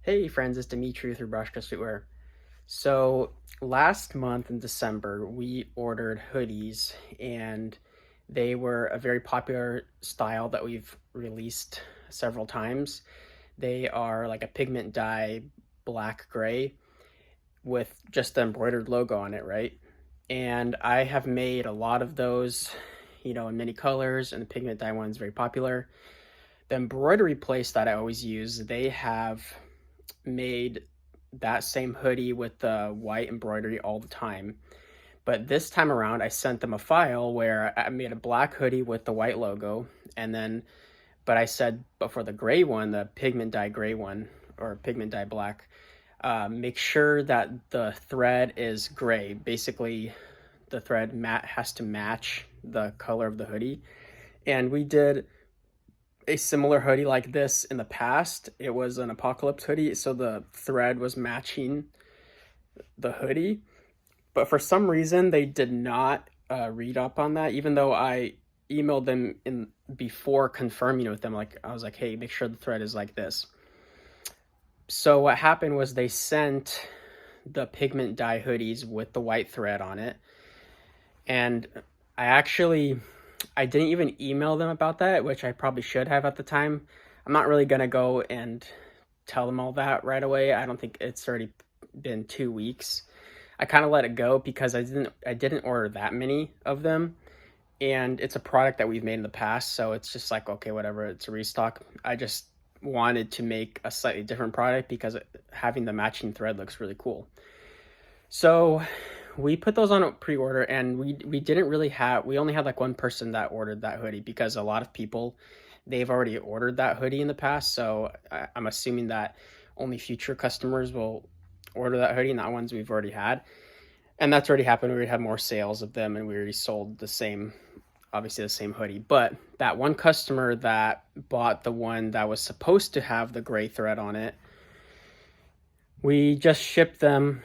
Hey friends, it's Dimitri through Brushcraft Streetwear. So last month in December, we ordered hoodies and they were a very popular style that we've released several times. They are like a pigment dye black gray with just the embroidered logo on it, right? And I have made a lot of those, in many colors, and the pigment dye one is very popular. The embroidery place that I always use, they have made that same hoodie with the white embroidery all the time. But this time around, I sent them a file where I made a black hoodie with the white logo. And then, but I said, but for the gray one, the pigment dye gray one, or pigment dye black, make sure that the thread is gray. Basically, the thread has to match the color of the hoodie. And we did a similar hoodie like this in the past. It was an apocalypse hoodie, so the thread was matching the hoodie. But for some reason, they did not read up on that, even though I emailed them in before confirming it with them. Like I was like, hey, make sure the thread is like this. So what happened was they sent the pigment dye hoodies with the white thread on it, and I didn't even email them about that, which I probably should have at the time. I'm not really gonna go and tell them all that right away. I don't think it's already been 2 weeks. I kind of let it go because I didn't order that many of them, and it's a product that we've made in the past, so it's just like, okay, whatever, it's a restock. I just wanted to make a slightly different product because having the matching thread looks really cool. So we put those on a pre-order, and we didn't really have we only had like one person that ordered that hoodie because a lot of people, they've already ordered that hoodie in the past. So I'm assuming that only future customers will order that hoodie, not ones we've already had. And that's already happened. We already had more sales of them, and we already sold obviously the same hoodie. But that one customer that bought the one that was supposed to have the gray thread on it, we just shipped them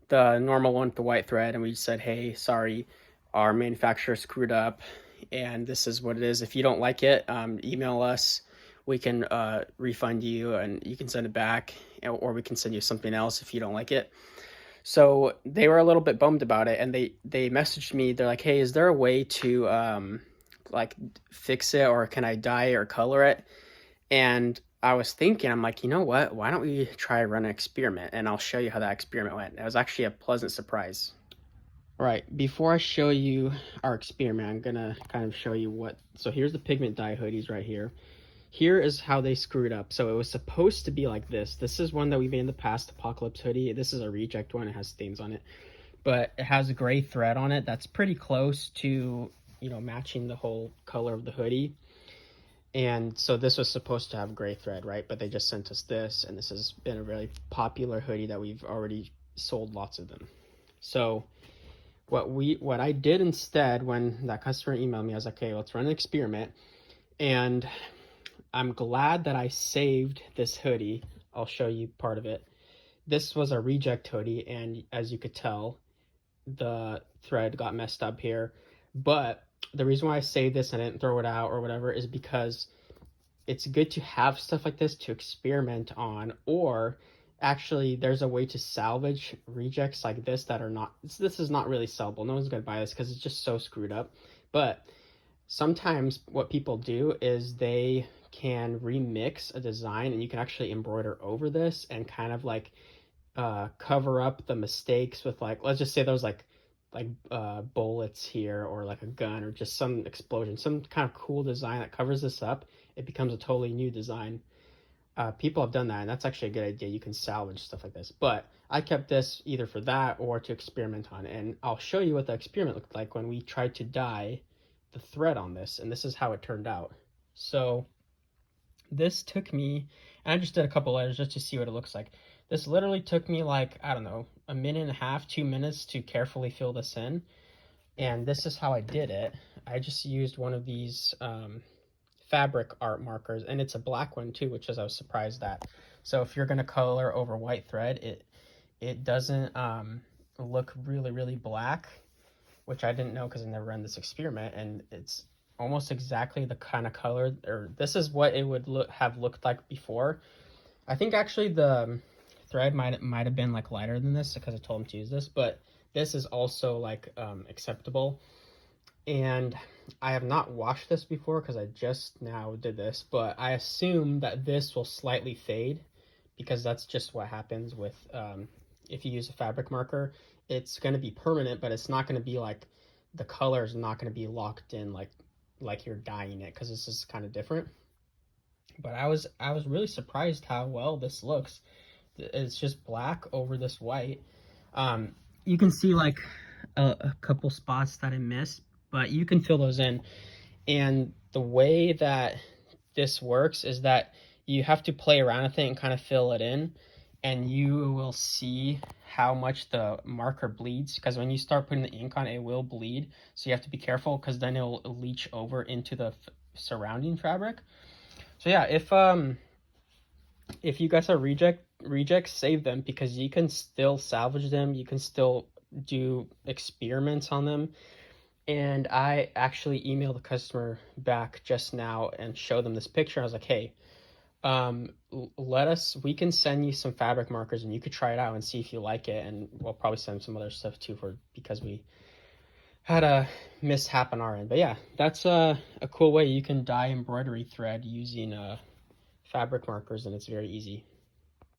the normal one with the white thread, and we said, hey, sorry, our manufacturer screwed up, and this is what it is. If you don't like it, email us. We can refund you, and you can send it back, or we can send you something else if you don't like it. So they were a little bit bummed about it, and they messaged me. They're like, hey, is there a way to like fix it, or can I dye or color it? And I was thinking, I'm like, you know what? Why don't we try run an experiment? And I'll show you how that experiment went. It was actually a pleasant surprise. All right, before I show you our experiment, I'm gonna kind of show you so here's the pigment dye hoodies right here. Here is how they screwed up. So it was supposed to be like this. This is one that we made in the past, Apocalypse hoodie. This is a reject one. It has stains on it, but it has a gray thread on it that's pretty close to, matching the whole color of the hoodie. And so this was supposed to have gray thread, right? But they just sent us this, and this has been a really popular hoodie that we've already sold lots of them. So what I did instead when that customer emailed me, I was like, okay, let's run an experiment. And I'm glad that I saved this hoodie. I'll show you part of it. This was a reject hoodie, and as you could tell, the thread got messed up here. But the reason why I saved this and I didn't throw it out or whatever is because it's good to have stuff like this to experiment on, or actually there's a way to salvage rejects like this that are not, this is not really sellable. No one's gonna buy this because it's just so screwed up. But sometimes what people do is they can remix a design, and you can actually embroider over this and kind of like cover up the mistakes with, like, let's just say there's like bullets here, or like a gun, or just some explosion, some kind of cool design that covers this up. It becomes a totally new design. People have done that, and that's actually a good idea. You can salvage stuff like this. But I kept this either for that or to experiment on, and I'll show you what the experiment looked like when we tried to dye the thread on this, and this is how it turned out. So this took me, and I just did a couple layers just to see what it looks like. This literally took me like, I don't know, a minute and a half, 2 minutes to carefully fill this in. And this is how I did it. I just used one of these fabric art markers, and it's a black one too, which is I was surprised at. So if you're gonna color over white thread, it doesn't look really black, which I didn't know because I never ran this experiment, and it's almost exactly the kind of color, or this is what it would have looked like before. I think actually the thread might have been like lighter than this because I told him to use this, but this is also like acceptable. And I have not washed this before because I just now did this, but I assume that this will slightly fade because that's just what happens with if you use a fabric marker. It's going to be permanent, but it's not going to be like the color is not going to be locked in like you're dyeing it because this is kind of different. But I was really surprised how well this looks. It's just black over this white. You can see like a couple spots that I missed, but you can fill those in. And the way that this works is that you have to play around with it and kind of fill it in, and you will see how much the marker bleeds, because when you start putting the ink on it, it will bleed. So you have to be careful because then it'll leach over into the surrounding fabric. So yeah, if you guys are rejects, save them because you can still salvage them. You can still do experiments on them. And I actually emailed the customer back just now and showed them this picture. I was like, hey, we can send you some fabric markers and you could try it out and see if you like it. And we'll probably send some other stuff too because we had a mishap on our end. But yeah, that's a cool way you can dye embroidery thread using fabric markers, and it's very easy.